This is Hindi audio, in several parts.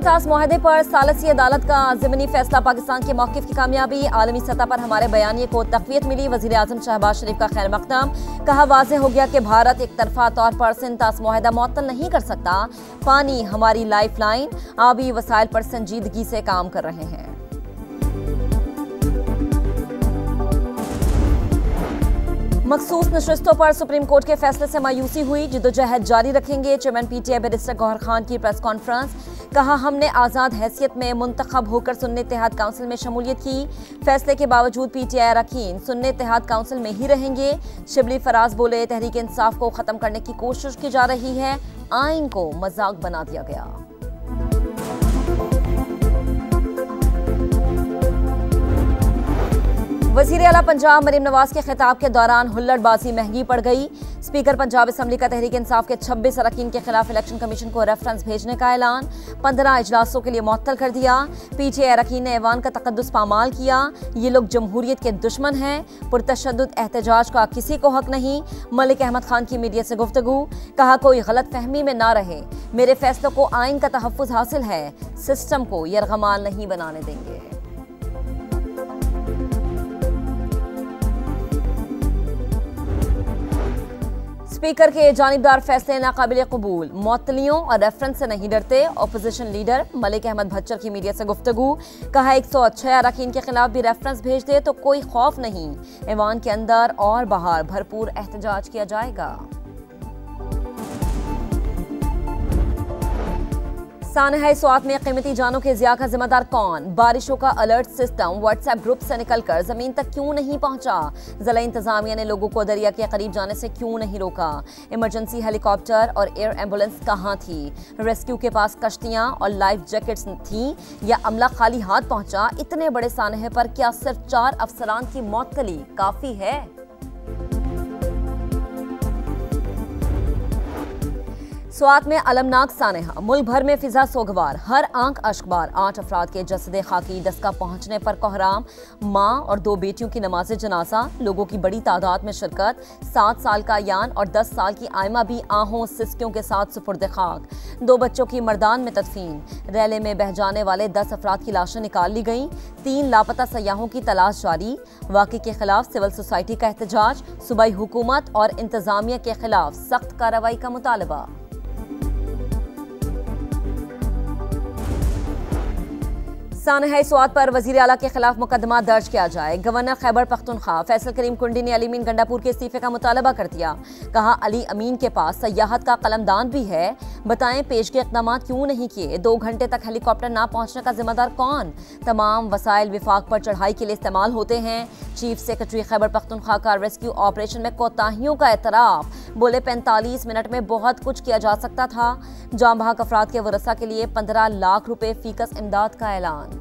इंसास मुआहदे पर सालसी अदालत का ज़िमनी फैसला पाकिस्तान के मौक़िफ़ की कामयाबी। आलमी सतह पर हमारे बयानिए को तक़वियत मिली। वज़ीर आज़म शहबाज शरीफ का खैर मक़दम। कहा, वाज़ेह हो गया कि भारत एक तरफा तौर पर इंसास मुआहदा मुअत्तल नहीं कर सकता। पानी हमारी लाइफ लाइन, आबी वसाइल पर संजीदगी से काम कर रहे हैं। मखसूस नशस्तों पर सुप्रीम कोर्ट के फैसले से मायूसी हुई। जिद्दोजहद जारी रखेंगे। Chairman PTI barrister Gohar Khan की प्रेस कॉन्फ्रेंस। कहा, हमने आज़ाद हैसियत में मुंतखब होकर सुन्नी इत्तेहाद काउंसिल में शमूलियत की। फैसले के बावजूद पीटीआई अरकान सुन्नी इत्तेहाद काउंसिल में ही रहेंगे। शिबली फराज बोले, तहरीक इंसाफ को ख़त्म करने की कोशिश की जा रही है। आइन को मजाक बना दिया गया। वज़ीर आला पंजाब मरीम नवाज के खिताब के दौरान हुल्लड़बाजी महंगी पड़ गई। स्पीकर पंजाब असम्बली का तहरीक इंसाफ के 26 अरकान के खिलाफ इलेक्शन कमीशन को रेफरेंस भेजने का ऐलान। 15 इजलासों के लिए मुअत्तल कर दिया। पीटीआई अरकान ने ऐवान का तकद्दुस पामाल किया। ये लोग जमहूरियत के दुश्मन हैं। पुरतशद्दुद एहतजाज का किसी को हक नहीं। मलिक अहमद खान की मीडिया से गुफ्तगू। कहा, कोई गलत फहमी में ना रहे, मेरे फैसलों को आइन का तहफ़्फ़ुज़ हासिल है। सिस्टम को यरगमाल नहीं बनाने देंगे। स्पीकर के जानिबदार फैसले नाकाबिल कबूल। मुअत्तलियों और रेफरेंस से नहीं डरते। अपोजिशन लीडर मलिक अहमद भच्चर की मीडिया से गुफ्तगू। कहा, 106 अरकान के खिलाफ भी रेफरेंस भेज दे तो कोई खौफ नहीं। ऐवान के अंदर और बाहर भरपूर एहतजाज किया जाएगा। सानहा स्वात में कीमती जानों के ज़िया का जिम्मेदार कौन? बारिशों का अलर्ट सिस्टम व्हाट्सएप ग्रुप से निकलकर जमीन तक क्यों नहीं पहुंचा? जिला इंतजामिया ने लोगों को दरिया के करीब जाने से क्यों नहीं रोका? इमरजेंसी हेलीकॉप्टर और एयर एम्बुलेंस कहां थी? रेस्क्यू के पास कश्तियां और लाइफ जैकेट्स थीं या अमला खाली हाथ पहुंचा? इतने बड़े सानहे पर क्या सिर्फ 4 अफसरान की मौतकली काफी है? स्वात में अलमनाक सानहा। मुल्क भर में फिजा सोगवार, हर आंख अश्कबार। 8 अफराद के जसदे खाकी दस्का पहुंचने पर कोहराम। माँ और 2 बेटियों की नमाज जनाजा। लोगों की बड़ी तादाद में शिरकत। 7 साल का यान और 10 साल की आयमा भी आहों सिस्कियों के साथ सुपुर्द खाक। 2 बच्चों की मर्दान में तदफीन। रैले में बह जाने वाले 10 अफराद की लाशें निकाल ली गईं। 3 लापता सयाहों की तलाश जारी। वाक़े के खिलाफ सिविल सोसाइटी का एहतजाज। सूबाई हुकूमत और इंतजामिया के खिलाफ सख्त कार्रवाई का मुतालबा। सानहा स्वात पर वज़ीर आला के खिलाफ मुकदमा दर्ज किया जाए। गवर्नर खैबर पख्तूनख्वा फैसल करीम कुंडी ने अली अमीन गंडापुर के इस्तीफे का मुतालबा कर दिया। कहा, अली अमीन के पास सयाहत का कलमदान भी है। बताएं पेश के इक़दाम क्यों नहीं किए? 2 घंटे तक हेलीकॉप्टर ना पहुंचने का जिम्मेदार कौन? तमाम वसाइल विफाक पर चढ़ाई के लिए इस्तेमाल होते हैं। चीफ सेक्रेटरी खैबर पख्तूनख्वा का रेस्क्यू ऑपरेशन में कोताहियों का एतराफ। बोले, 45 मिनट में बहुत कुछ किया जा सकता था। जाम बहक अफराद के वरसा के लिए 15 लाख रुपए फीकस इमदाद का ऐलान।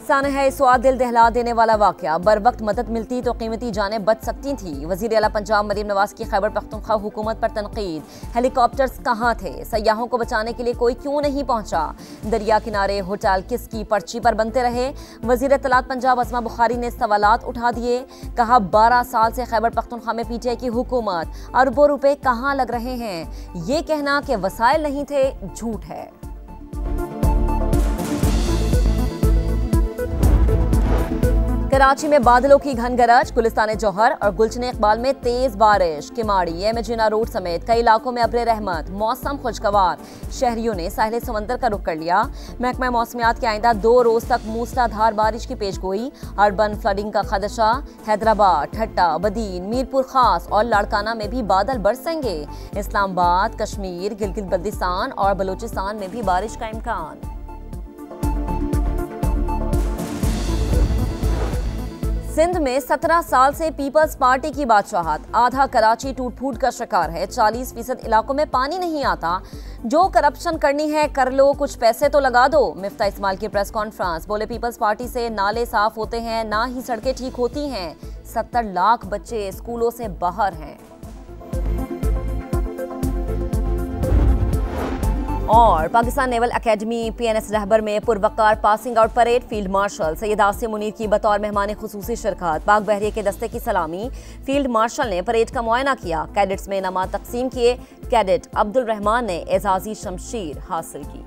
सानहा स्वात दिल दहला देने वाला वाकया। बर वक्त मदद मिलती तो कीमती जानें बच सकती थी। वज़ीर आला पंजाब मरीम नवाज की खैबर पख्तूनख्वा हुकूमत पर तनकीद। हेलीकॉप्टर्स कहाँ थे? सयाहों को बचाने के लिए कोई क्यों नहीं पहुंचा? दरिया किनारे होटल किसकी पर्ची पर बनते रहे? वज़ीर इत्तलात पंजाब अस्मा बुखारी ने सवालात उठा दिए। कहा, 12 साल से खैबर पख्तूनख्वा में पीटीआई की हुकूमत। अरबों रुपए कहाँ लग रहे हैं? ये कहना कि वसाइल नहीं थे झूठ है। कराची में बादलों की घन गरज। गुलिस्तान जौहर और गुलशन इकबाल में तेज बारिश। किमाड़ी, एमजीना रोड समेत कई इलाकों में अब्र रहमत। मौसम खुशगवार। शहरियों ने साहिल समंदर का रुख कर लिया। महकमा मौसमियात के आइंदा 2 रोज तक मूसलाधार बारिश की पेशगोई। अर्बन फ्लडिंग का खदशा। हैदराबाद, ठट्टा, बदीन, मीरपुर खास और लाड़काना में भी बादल बरसेंगे। इस्लामाबाद, कश्मीर, गिलगित बल्तिस्तान और बलूचिस्तान में भी बारिश का इम्कान। सिंध में 17 साल से पीपल्स पार्टी की बादशाहत। आधा कराची टूट फूट का शिकार है। 40% इलाकों में पानी नहीं आता। जो करप्शन करनी है कर लो, कुछ पैसे तो लगा दो। मिफ्ता इस्माइल की प्रेस कॉन्फ्रेंस। बोले, पीपल्स पार्टी से नाले साफ होते हैं, ना ही सड़कें ठीक होती हैं। 70 लाख बच्चे स्कूलों से बाहर हैं। और Pakistan naval academy PNS Rahbar में पुरवकार passing out parade, field marshal Syed Asim Munir की बतौर मेहमान खुसूसी शिरकत, पाक बहरिया के दस्ते की सलामी, फील्ड मार्शल ने परेड का मुआयना किया, कैडेट्स में इनामात तकसीम किए, कैडेट अब्दुल रहमान ने एजाजी शमशीर हासिल की।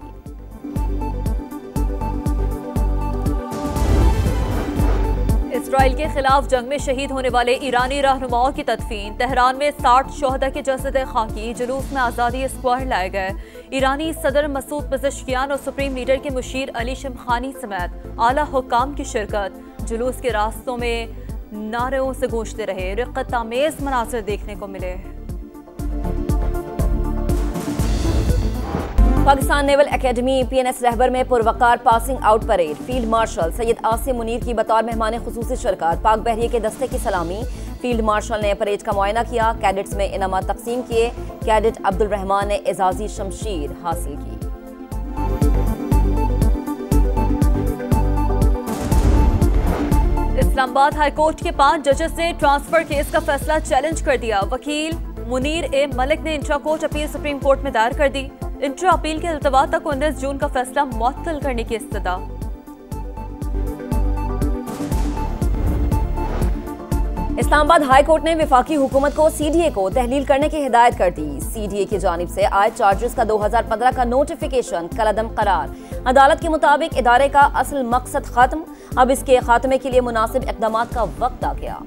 इसराइल के खिलाफ जंग में शहीद होने वाले ईरानी रहनुमाओं की तदफीन, तेहरान में 60 शोहदा के जसद खाकी जुलूस में आज़ादी स्क्वायर लाए गए। ईरानी सदर मसूद पज़ेश्कियान और सुप्रीम लीडर के मुशीर अली शमखानी समेत आला हुक्काम की शिरकत, जुलूस के रास्तों में नारों से गूंजते रहे, रिक़्क़त आमेज़ मनाज़िर देखने को मिले। Pakistan naval academy PNS Rahbar में पुरवकार passing out parade, field marshal Syed Asim Munir की बतौर मेहमान खुसूसी शिरकत, पाक बहरिया के दस्ते की सलामी, फील्ड मार्शल ने परेड का मुआयना किया, कैडेट्स में इनामात तकसीम किए, कैडेट अब्दुल रहमान ने एजाजी शमशीर हासिल की। इस्लामाबाद हाई कोर्ट के 5 जजेस ने ट्रांसफर केस का फैसला चैलेंज कर दिया। वकील मुनीर ए मलिक ने intra court appeal supreme court में दायर कर दी। इंट्रा अपील के अल्तवा तक 19 जून का फैसला मुअत्तल करने की इस्तदा। इस्लामाबाद हाई कोर्ट ने वफाकी हुकूमत को CDA को तहलील करने की हिदायत कर दी। CDA की जानिब से आए चार्जेस का 2015 का नोटिफिकेशन कलअदम करार। अदालत के मुताबिक इदारे का असल मकसद खत्म, अब इसके खात्मे के लिए मुनासिब इक़दाम का वक्त आ गया।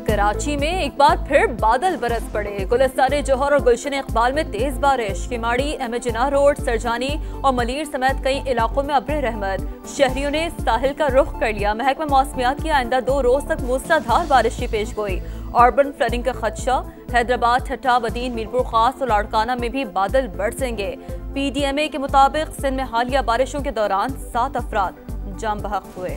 कराची में एक बार फिर बादल बरस पड़े। गुलिस्तान जौहर और गुलशन इकबाल में तेज बारिश, किमाड़ी, एमजिना रोड, सरजानी और मलीर समेत कई इलाकों में अब्र रहमत। शहरियों ने साहिल का रुख कर लिया। महकमा मौसमियात की आइंदा 2 रोज तक मूसलाधार बारिश की पेश गोई। अर्बन फ्लडिंग का खदशा, हैदराबाद, ठट्टा, बदीन, मीरपुर खास और लाड़काना में भी बादल बरसेंगे। PDMA के मुताबिक सिंध में हालिया बारिशों के दौरान 7 अफराद जाम बहक हुए।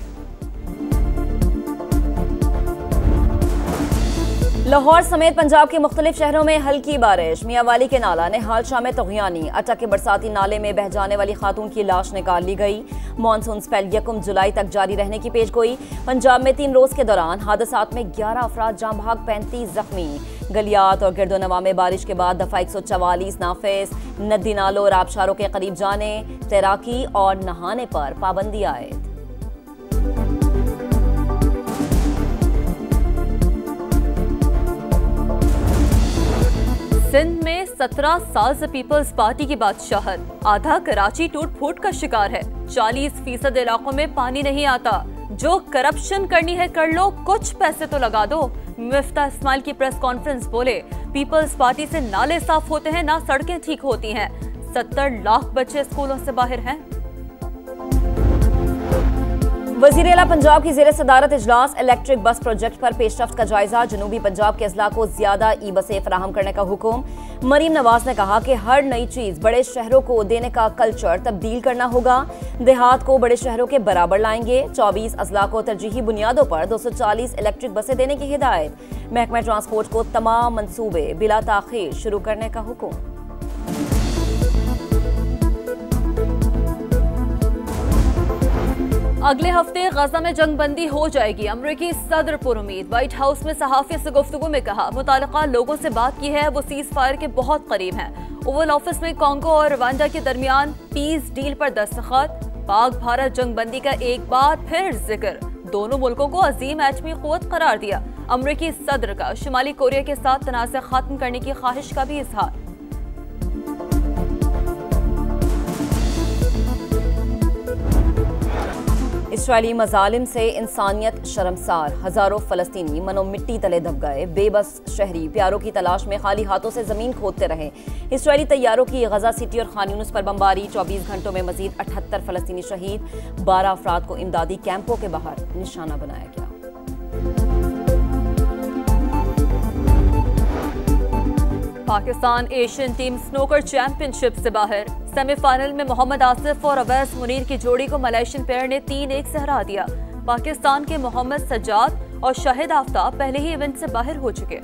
लाहौर समेत पंजाब के मुख्तलिफ शहरों में हल्की बारिश। मियांवाली के नाला निहाल शाह में तग़यानी, अटक के बरसाती नाले में बह जाने वाली खातून की लाश निकाल ली गई। मानसून स्पेल 1 जुलाई तक जारी रहने की पेशगोई। पंजाब में 3 रोज के दौरान हादसात में 11 अफराद जाम बहक, 35 जख्मी। गलियात और गिरदोनवा में बारिश के बाद दफा 144 नाफिज। नदी नालों और आबशारों के करीब जाने, तैराकी और नहाने पर पाबंदी आयद। सिंध में 17 साल से पीपल्स पार्टी की बादशाहत, आधा कराची टूट फूट का शिकार है। 40% इलाकों में पानी नहीं आता। जो करप्शन करनी है कर लो, कुछ पैसे तो लगा दो। मिफ्ता इस्माइल की प्रेस कॉन्फ्रेंस बोले, पीपल्स पार्टी से नाले साफ होते हैं ना सड़कें ठीक होती हैं। 70 लाख बच्चे स्कूलों से बाहर हैं। वज़ीर आला पंजाब की ज़ेर सदारत इजलास, इलेक्ट्रिक बस प्रोजेक्ट पर पेशरफ्त का जायजा। जनूबी पंजाब के अजला को ज्यादा ई-बसें फराहम करने का हुक्म। मरीम नवाज ने कहा कि हर नई चीज बड़े शहरों को देने का कल्चर तब्दील करना होगा। देहात को बड़े शहरों के बराबर लाएंगे। 24 अजला को तरजीही बुनियादों पर 240 इलेक्ट्रिक बसें देने की हिदायत। महकमा ट्रांसपोर्ट को तमाम मंसूबे बिला ताखीर शुरू करने का हुक्म। अगले हफ्ते गजा में जंगबंदी हो जाएगी। अमरीकी सदर पुरुमीद। व्हाइट हाउस में सहाफियों से गुफ्तगू में कहा, मुतालिका लोगों से बात की है, वो सीज फायर के बहुत करीब हैं। ओवल ऑफिस में कांगो और रवांडा के दरमियान पीस डील पर दस्तखत। पाक भारत जंगबंदी का एक बार फिर जिक्र। दोनों मुल्कों को अजीम एटमी कुव्वत करार दिया। अमरीकी सदर का शुमाली कोरिया के साथ तनाज़ा खत्म करने की ख्वाहिश का भी इजहार। इसराइली मजालिम से इंसानियत शर्मसार। हजारों फलस्तीनी मनो मिट्टी तले दब गए। बेबस शहरी प्यारों की तलाश में खाली हाथों से जमीन खोदते रहे। इसराइली तैयारों की गजा सिटी और खान यूनिस पर बमबारी। 24 घंटों में मजीद 78 फलस्तीनी शहीद। 12 अफराद को इमदादी कैंपों के बाहर निशाना बनाया गया। Pakistan Asian team snooker championship से बाहर। सेमीफाइनल में मोहम्मद आसिफ और अवैस मुनीर की जोड़ी को मलेशियन पेयर ने 3-1 से हरा दिया। पाकिस्तान के मोहम्मद सज्जाद और शाहिद आफ्ताब पहले ही इवेंट से बाहर हो चुके।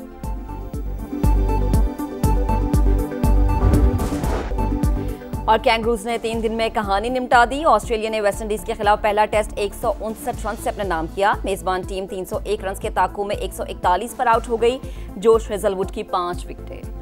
और कैंगरूज ने 3 दिन में कहानी निपटा दी। ऑस्ट्रेलिया ने वेस्टइंडीज के खिलाफ पहला टेस्ट 159 रन से अपने नाम किया। मेजबान टीम 301 रन के ताकू में 141 पर आउट हो गई। जोश हेजलवुड की 5 विकेटें।